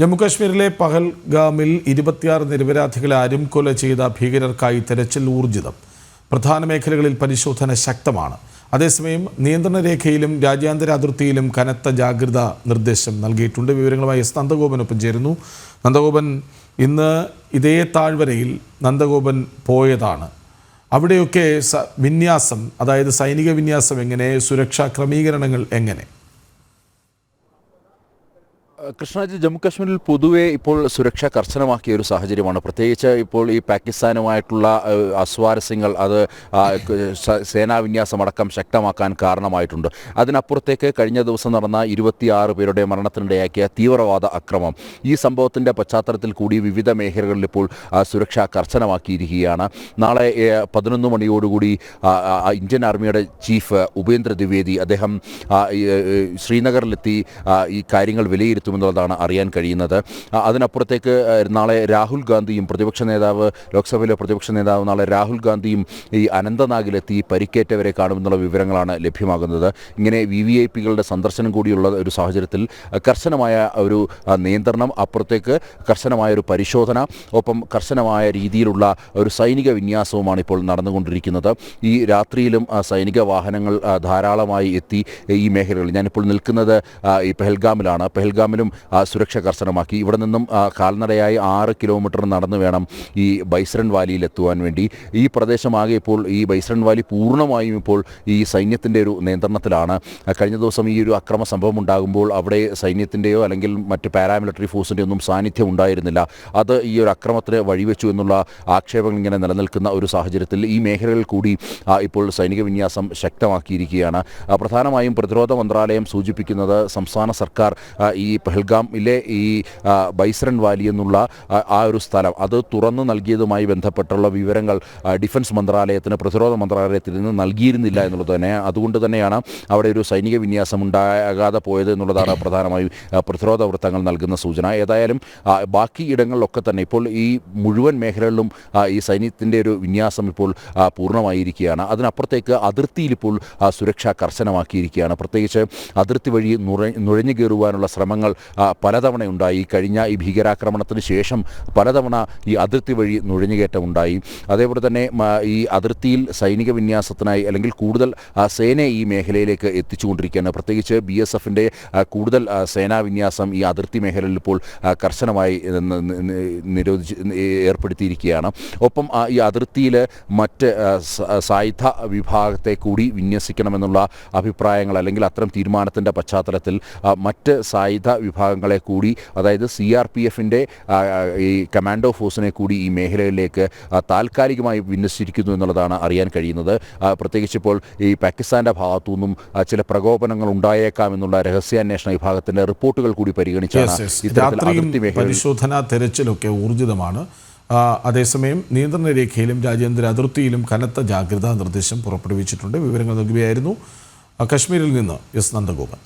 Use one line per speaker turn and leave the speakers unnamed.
ജമ്മുകാശ്മീരിലെ പഹൽഗാമിൽ 26 നിരപരാധികളെ അരുംകൊല ചെയ്ത ഭീകരർക്കായി തെരച്ചിൽ ഊർജിതം. പ്രധാന മേഖലകളിൽ പരിശോധന ശക്തമാണ്. അതേസമയം നിയന്ത്രണ രേഖയിലും രാജ്യാന്തര അതിർത്തിയിലും കനത്ത ജാഗ്രതാ നിർദ്ദേശം നൽകിയിട്ടുണ്ട്. വിവരങ്ങളുമായി എസ് നന്ദഗോപനൊപ്പം ചേരുന്നു. നന്ദഗോപൻ, ഇന്ന് ഇതേ താഴ്വരയിൽ നന്ദഗോപൻ പോയതാണ്. അവിടെയൊക്കെ വിന്യാസം, അതായത് സൈനിക വിന്യാസം എങ്ങനെ, സുരക്ഷാ ക്രമീകരണങ്ങൾ എങ്ങനെ?
കൃഷ്ണാജി, ജമ്മുകാശ്മീരിൽ പൊതുവെ ഇപ്പോൾ സുരക്ഷ കർശനമാക്കിയ ഒരു സാഹചര്യമാണ്. പ്രത്യേകിച്ച് ഇപ്പോൾ ഈ പാകിസ്ഥാനുമായിട്ടുള്ള അസ്വാരസ്യങ്ങൾ അത് സേനാവിന്യാസമടക്കം ശക്തമാക്കാൻ കാരണമായിട്ടുണ്ട്. അതിനപ്പുറത്തേക്ക് കഴിഞ്ഞ ദിവസം നടന്ന 26 പേരുടെ മരണത്തിനിടയാക്കിയ തീവ്രവാദ അക്രമം, ഈ സംഭവത്തിൻ്റെ പശ്ചാത്തലത്തിൽ കൂടി വിവിധ മേഖലകളിൽ ഇപ്പോൾ സുരക്ഷ കർശനമാക്കിയിരിക്കുകയാണ്. നാളെ 11 മണിയോടുകൂടി ഇന്ത്യൻ ആർമിയുടെ ചീഫ് ഉപേന്ദ്ര ദ്വിവേദി അദ്ദേഹം ശ്രീനഗറിലെത്തി ഈ കാര്യങ്ങൾ വിലയിരുത്തും എന്നുള്ളതാണ് അറിയാൻ കഴിയുന്നത്. അതിനപ്പുറത്തേക്ക് നാളെ രാഹുൽ ഗാന്ധിയും ലോക്സഭയിലെ പ്രതിപക്ഷ നേതാവ് നാളെ രാഹുൽ ഗാന്ധിയും ഈ അനന്തനാഗിലെത്തി പരിക്കേറ്റവരെ കാണുമെന്നുള്ള വിവരങ്ങളാണ് ലഭ്യമാകുന്നത്. ഇങ്ങനെ VVIPകളുടെ സന്ദർശനം കൂടിയുള്ള ഒരു സാഹചര്യത്തിൽ കർശനമായ ഒരു നിയന്ത്രണം, അപ്പുറത്തേക്ക് കർശനമായ ഒരു പരിശോധന, ഒപ്പം കർശനമായ രീതിയിലുള്ള ഒരു സൈനിക വിന്യാസവുമാണ് ഇപ്പോൾ നടന്നുകൊണ്ടിരിക്കുന്നത്. ഈ രാത്രിയിലും സൈനിക വാഹനങ്ങൾ ധാരാളമായി എത്തി ഈ മേഖലകളിൽ. ഞാനിപ്പോൾ നിൽക്കുന്നത് ഈ പെഹൽഗാമിലാണ്. പെഹൽഗാമിലും സുരക്ഷ കർശനമാക്കി. ഇവിടെ നിന്നും കാൽനടയായി 6 കിലോമീറ്റർ നടന്നു വേണം ഈ ബൈസ്രൺ വാലിയിൽ എത്തുവാൻ വേണ്ടി. ഈ പ്രദേശമാകെ ഇപ്പോൾ ഈ ബൈസ്രൺ വാലി പൂർണ്ണമായും ഇപ്പോൾ ഈ സൈന്യത്തിൻ്റെ ഒരു നിയന്ത്രണത്തിലാണ്. കഴിഞ്ഞ ദിവസം ഈ ഒരു അക്രമ സംഭവം ഉണ്ടാകുമ്പോൾ അവിടെ സൈന്യത്തിൻ്റെയോ അല്ലെങ്കിൽ മറ്റ് പാരാമിലിറ്ററി ഫോഴ്സിൻ്റെ ഒന്നും സാന്നിധ്യം ഉണ്ടായിരുന്നില്ല. അത് ഈ ഒരു അക്രമത്തിന് വഴിവെച്ചു എന്നുള്ള ആക്ഷേപങ്ങൾ ഇങ്ങനെ നിലനിൽക്കുന്ന ഒരു സാഹചര്യത്തിൽ ഈ മേഖലകളിൽ കൂടി ഇപ്പോൾ സൈനിക വിന്യാസം ശക്തമാക്കിയിരിക്കുകയാണ്. പ്രധാനമായും പ്രതിരോധ മന്ത്രാലയം സൂചിപ്പിക്കുന്നത് സംസ്ഥാന സർക്കാർ ഈ പെഹൽഗാമിലെ ഈ ബൈസ്രൺ വാലി എന്നുള്ള ആ ഒരു സ്ഥലം അത് തുറന്നു നൽകിയതുമായി ബന്ധപ്പെട്ടുള്ള വിവരങ്ങൾ ഡിഫൻസ് മന്ത്രാലയത്തിന്, പ്രതിരോധ മന്ത്രാലയത്തിൽ നിന്ന് നൽകിയിരുന്നില്ല എന്നുള്ളത് തന്നെ. അതുകൊണ്ട് തന്നെയാണ് അവിടെ ഒരു സൈനിക വിന്യാസം ഉണ്ടാകാതെ പോയത് എന്നുള്ളതാണ് പ്രധാനമായും പ്രതിരോധ വൃത്തങ്ങൾ നൽകുന്ന സൂചന. ഏതായാലും ബാക്കി ഇടങ്ങളിലൊക്കെ തന്നെ ഇപ്പോൾ ഈ മുഴുവൻ മേഖലകളിലും ഈ സൈന്യത്തിൻ്റെ ഒരു വിന്യാസം ഇപ്പോൾ പൂർണ്ണമായിരിക്കുകയാണ്. അതിനപ്പുറത്തേക്ക് അതിർത്തിയിൽ ഇപ്പോൾ സുരക്ഷ കർശനമാക്കിയിരിക്കുകയാണ്. പ്രത്യേകിച്ച് അതിർത്തി വഴി നുഴഞ്ഞു കയറുവാനുള്ള ശ്രമങ്ങൾ പലതവണ ഉണ്ടായി. കഴിഞ്ഞ ഈ ഭീകരാക്രമണത്തിന് ശേഷം പലതവണ ഈ അതിർത്തി വഴി നുഴഞ്ഞുകയറ്റമുണ്ടായി. അതേപോലെ തന്നെ ഈ അതിർത്തിയിൽ സൈനിക വിന്യാസത്തിനായി അല്ലെങ്കിൽ കൂടുതൽ സേനയെ ഈ മേഖലയിലേക്ക് എത്തിച്ചുകൊണ്ടിരിക്കുകയാണ്. പ്രത്യേകിച്ച് BSFൻ്റെ കൂടുതൽ സേനാ വിന്യാസം ഈ അതിർത്തി മേഖലയിൽ ഇപ്പോൾ കർശനമായി ഏർപ്പെടുത്തിയിരിക്കുകയാണ്. ഒപ്പം ഈ അതിർത്തിയിൽ മറ്റ് സായുധ വിഭാഗത്തെ കൂടി വിന്യസിക്കണമെന്നുള്ള അഭിപ്രായങ്ങൾ അല്ലെങ്കിൽ അത്തരം തീരുമാനത്തിൻ്റെ പശ്ചാത്തലത്തിൽ മറ്റ് സായുധ വിഭാഗങ്ങളെ കൂടി, അതായത് CRPFൻ്റെ ഈ കമാൻഡോ ഫോഴ്സിനെ കൂടി ഈ മേഖലയിലേക്ക് താൽക്കാലികമായി വിന്യസിച്ചിരിക്കുന്നു എന്നുള്ളതാണ് അറിയാൻ കഴിയുന്നത്. പ്രത്യേകിച്ച് ഇപ്പോൾ ഈ പാകിസ്ഥാൻ്റെ ഭാഗത്തു നിന്നും ചില പ്രകോപനങ്ങൾ ഉണ്ടായേക്കാം എന്നുള്ള രഹസ്യാന്വേഷണ വിഭാഗത്തിൻ്റെ റിപ്പോർട്ടുകൾ കൂടി പരിഗണിച്ചാണ് ഇത്തരത്തിൽ അതിർത്തി മേഖല
പരിശോധന തെരച്ചിലൊക്കെ ഊർജിതമാണ്. അതേസമയം നിയന്ത്രണ രേഖയിലും രാജ്യാന്തര അതിർത്തിയിലും കനത്ത ജാഗ്രതാ നിർദ്ദേശം പുറപ്പെടുവിച്ചിട്ടുണ്ട്. വിവരങ്ങൾ നൽകുകയായിരുന്നു കശ്മീരിൽ നിന്ന് എസ് നന്ദഗോപൻ.